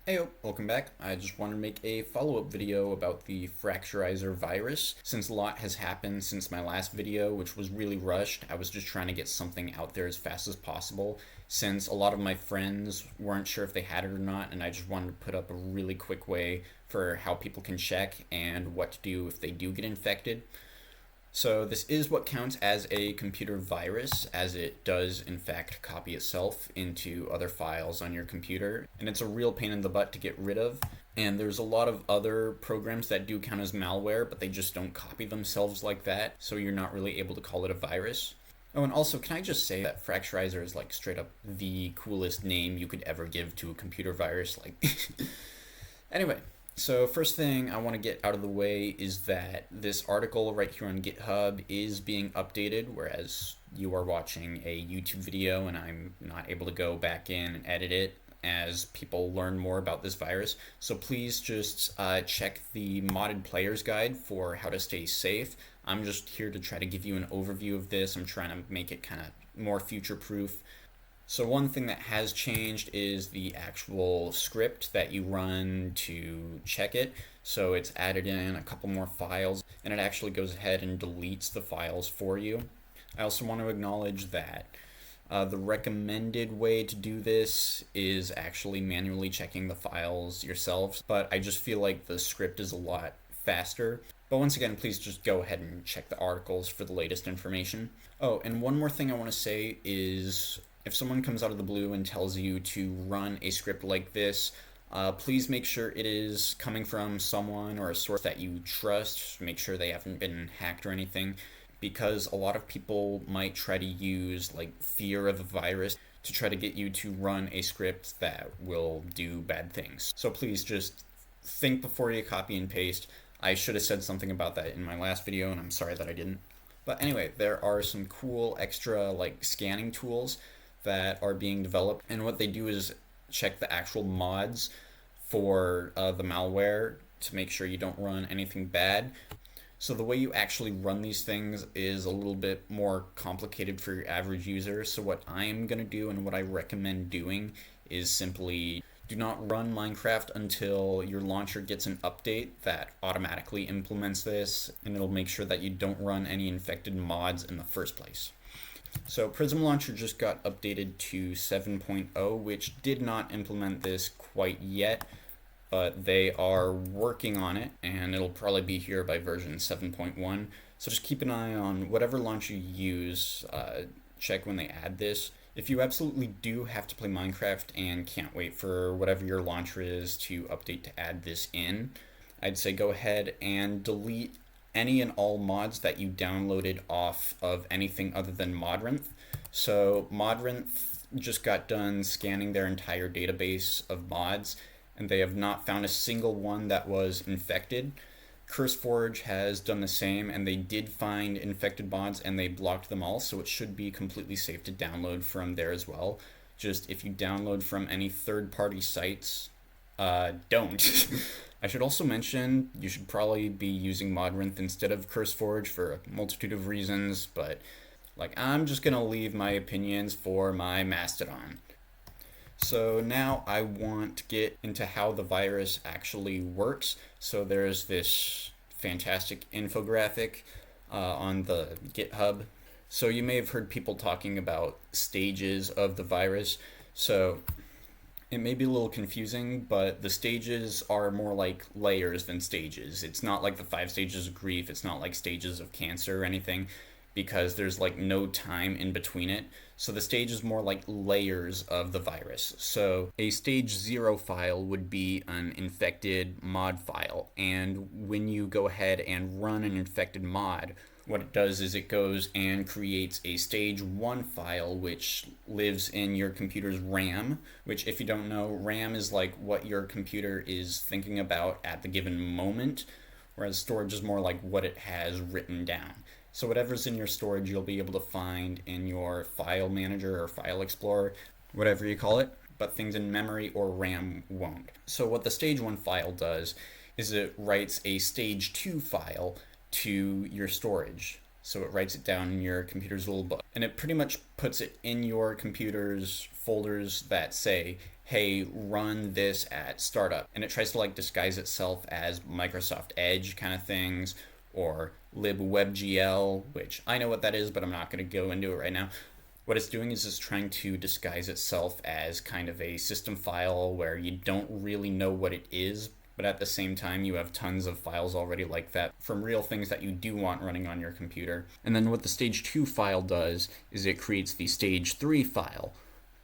Heyo, welcome back. I just wanted to make a follow-up video about the Fractureiser virus. Since a lot has happened since my last video, which was really rushed, I was just trying to get something out there as fast as possible, since a lot of my friends weren't sure if they had it or not, and I just wanted to put up a really quick way for how people can check and what to do if they do get infected. So this is what counts as a computer virus, as it does in fact copy itself into other files on your computer, and it's a real pain in the butt to get rid of. And there's a lot of other programs that do count as malware, but they just don't copy themselves like that, so you're not really able to call it a virus. Oh, and also, can I just say that Fractureiser is like straight up the coolest name you could ever give to a computer virus, like... Anyway. So first thing I want to get out of the way is that this article right here on GitHub is being updated, whereas you are watching a YouTube video and I'm not able to go back in and edit it as people learn more about this virus. So please just check the modded player's guide for how to stay safe. I'm just here to try to give you an overview of this. I'm trying to make it kind of more future-proof. So one thing that has changed is the actual script that you run to check it. So it's added in a couple more files, and it actually goes ahead and deletes the files for you. I also want to acknowledge that the recommended way to do this is actually manually checking the files yourselves, but I just feel like the script is a lot faster. But once again, please just go ahead and check the articles for the latest information. Oh, and one more thing I want to say is, if someone comes out of the blue and tells you to run a script like this, please make sure it is coming from someone or a source that you trust. Make sure they haven't been hacked or anything, because a lot of people might try to use like fear of a virus to try to get you to run a script that will do bad things. So please just think before you copy and paste. I should have said something about that in my last video, and I'm sorry that I didn't. But anyway, there are some cool extra like scanning tools that are being developed, and what they do is check the actual mods for the malware to make sure you don't run anything bad. So the way you actually run these things is a little bit more complicated for your average user. So what I'm going to do and what I recommend doing is simply do not run Minecraft until your launcher gets an update that automatically implements this, and it'll make sure that you don't run any infected mods in the first place. So Prism Launcher just got updated to 7.0, which did not implement this quite yet, but they are working on it, and it'll probably be here by version 7.1. So just keep an eye on whatever launcher you use, check when they add this. If you absolutely do have to play Minecraft and can't wait for whatever your launcher is to update to add this in, I'd say go ahead and delete any and all mods that you downloaded off of anything other than Modrinth. So Modrinth just got done scanning their entire database of mods, and they have not found a single one that was infected. CurseForge has done the same, and they did find infected mods and they blocked them all, so it should be completely safe to download from there as well. Just if you download from any third-party sites, don't. I should also mention you should probably be using Modrinth instead of CurseForge for a multitude of reasons, but I'm just gonna leave my opinions for my Mastodon. So now I want to get into how the virus actually works. So there's this fantastic infographic on the GitHub. So you may have heard people talking about stages of the virus. So it may be a little confusing, but the stages are more like layers than stages. It's not like the 5 stages of grief. It's not like stages of cancer or anything, because there's like no time in between it. So the stage is more like layers of the virus. So a stage 0 file would be an infected mod file. And when you go ahead and run an infected mod, what it does is it goes and creates a stage 1 file, which lives in your computer's RAM, which, if you don't know, RAM is like what your computer is thinking about at the given moment, whereas storage is more like what it has written down. So whatever's in your storage, you'll be able to find in your file manager or file explorer, whatever you call it, but things in memory or RAM won't. So what the stage 1 file does is it writes a stage 2 file to your storage. So it writes it down in your computer's little book, and it pretty much puts it in your computer's folders that say, hey, run this at startup. And it tries to like disguise itself as Microsoft Edge kind of things, or libwebgl, which I know what that is, but I'm not going to go into it right now. What it's doing is it's trying to disguise itself as kind of a system file where you don't really know what it is, but at the same time you have tons of files already like that from real things that you do want running on your computer. And then what the stage 2 file does is it creates the stage 3 file,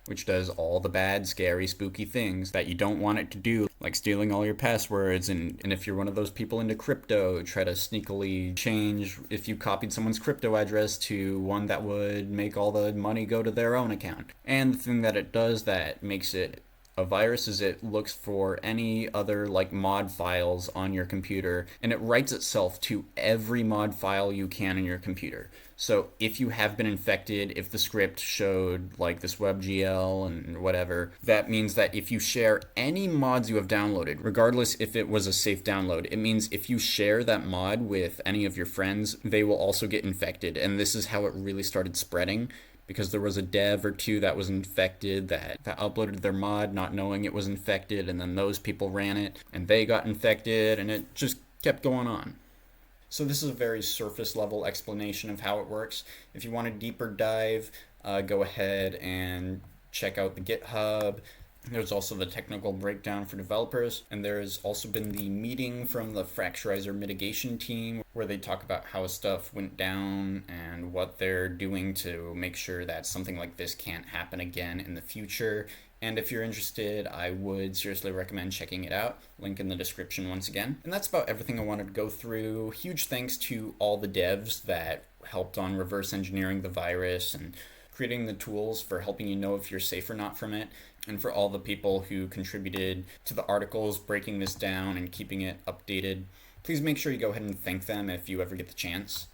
which does all the bad, scary, spooky things that you don't want it to do, like stealing all your passwords, and if you're one of those people into crypto, try to sneakily change if you copied someone's crypto address to one that would make all the money go to their own account. And the thing that it does that makes it a virus is it looks for any other like mod files on your computer, and it writes itself to every mod file you can in your computer. So if you have been infected, if the script showed like this WebGL and whatever, that means that if you share any mods you have downloaded, regardless if it was a safe download, it means if you share that mod with any of your friends, they will also get infected. And this is how it really started spreading, because there was a dev or two that was infected that uploaded their mod not knowing it was infected, and then those people ran it and they got infected, and it just kept going on. So this is a very surface level explanation of how it works. If you want a deeper dive, go ahead and check out the GitHub. There's also the technical breakdown for developers, and there's also been the meeting from the Fractureiser mitigation team where they talk about how stuff went down and what they're doing to make sure that something like this can't happen again in the future. And if you're interested, I would seriously recommend checking it out. Link in the description once again. And that's about everything I wanted to go through. Huge thanks to all the devs that helped on reverse engineering the virus and creating the tools for helping you know if you're safe or not from it, and for all the people who contributed to the articles breaking this down and keeping it updated. Please make sure you go ahead and thank them if you ever get the chance.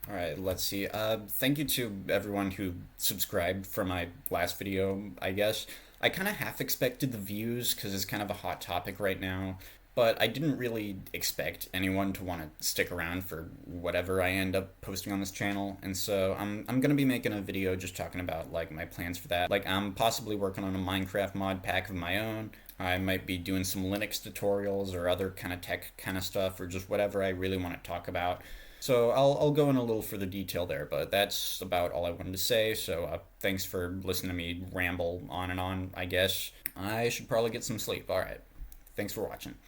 All right, let's see. Thank you to everyone who subscribed for my last video, I guess. I kind of half expected the views because it's kind of a hot topic right now, but I didn't really expect anyone to want to stick around for whatever I end up posting on this channel. And so I'm going to be making a video just talking about like my plans for that. Like I'm possibly working on a Minecraft mod pack of my own. I might be doing some Linux tutorials or other kind of tech kind of stuff, or just whatever I really want to talk about. So I'll go in a little further detail there, but that's about all I wanted to say. So thanks for listening to me ramble on and on, I guess. I should probably get some sleep. All right. Thanks for watching.